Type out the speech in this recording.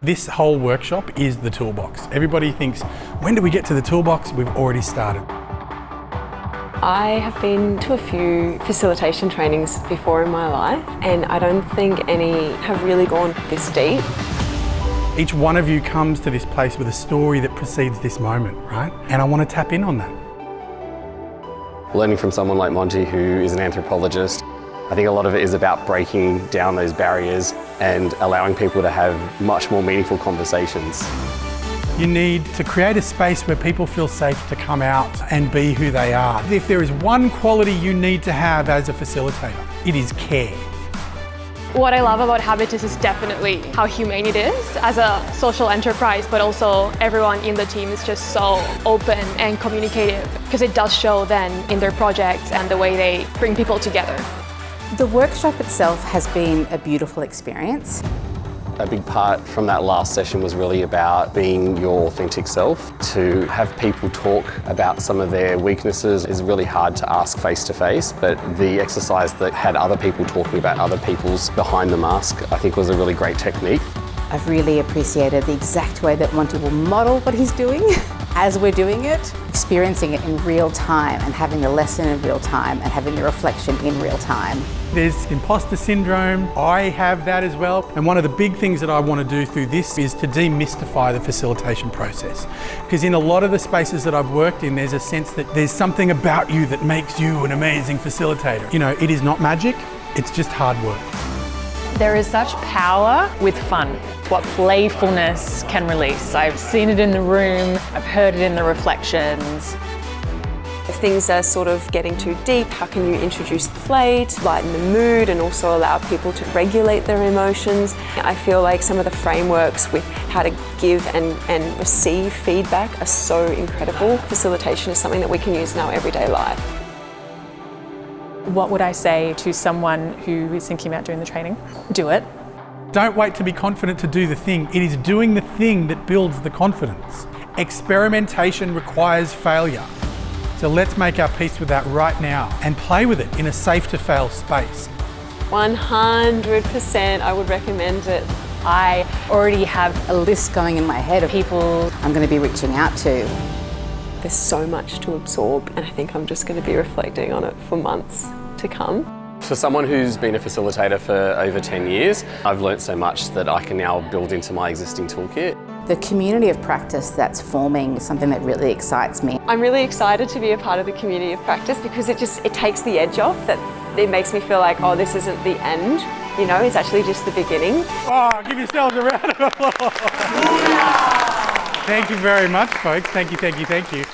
This whole workshop is the toolbox. Everybody thinks, when do we get to the toolbox? We've already started. I have been to a few facilitation trainings before in my life, and I don't think any have really gone this deep. Each one of you comes to this place with a story that precedes this moment, right? And I want to tap in on that. Learning from someone like Monty, who is an anthropologist, I think a lot of it is about breaking down those barriers and allowing people to have much more meaningful conversations. You need to create a space where people feel safe to come out and be who they are. If there is one quality you need to have as a facilitator, it is care. What I love about Habitus is definitely how humane it is as a social enterprise, but also everyone in the team is just so open and communicative, because it does show then in their projects and the way they bring people together. The workshop itself has been a beautiful experience. A big part from that last session was really about being your authentic self. To have people talk about some of their weaknesses is really hard to ask face to face, but the exercise that had other people talking about other people's behind the mask, I think was a really great technique. I've really appreciated the exact way that Monty will model what he's doing as we're doing it, experiencing it in real time and having the lesson in real time and having the reflection in real time. There's imposter syndrome. I have that as well. And one of the big things that I want to do through this is to demystify the facilitation process. Because in a lot of the spaces that I've worked in, there's a sense that there's something about you that makes you an amazing facilitator. You know, it is not magic, it's just hard work. There is such power with fun. What playfulness can release. I've seen it in the room, I've heard it in the reflections. If things are sort of getting too deep, how can you introduce play to lighten the mood and also allow people to regulate their emotions? I feel like some of the frameworks with how to give and receive feedback are so incredible. Facilitation is something that we can use in our everyday life. What would I say to someone who is thinking about doing the training? Do it. Don't wait to be confident to do the thing. It is doing the thing that builds the confidence. Experimentation requires failure. So let's make our peace with that right now and play with it in a safe to fail space. 100% I would recommend it. I already have a list going in my head of people I'm going to be reaching out to. There's so much to absorb, and I think I'm just going to be reflecting on it for months to come. For someone who's been a facilitator for over 10 years, I've learnt so much that I can now build into my existing toolkit. The community of practice that's forming is something that really excites me. I'm really excited to be a part of the community of practice because it takes the edge off. That it makes me feel like, oh, this isn't the end, you know, it's actually just the beginning. Oh, give yourselves a round of applause. Thank you very much, folks. Thank you, thank you, thank you.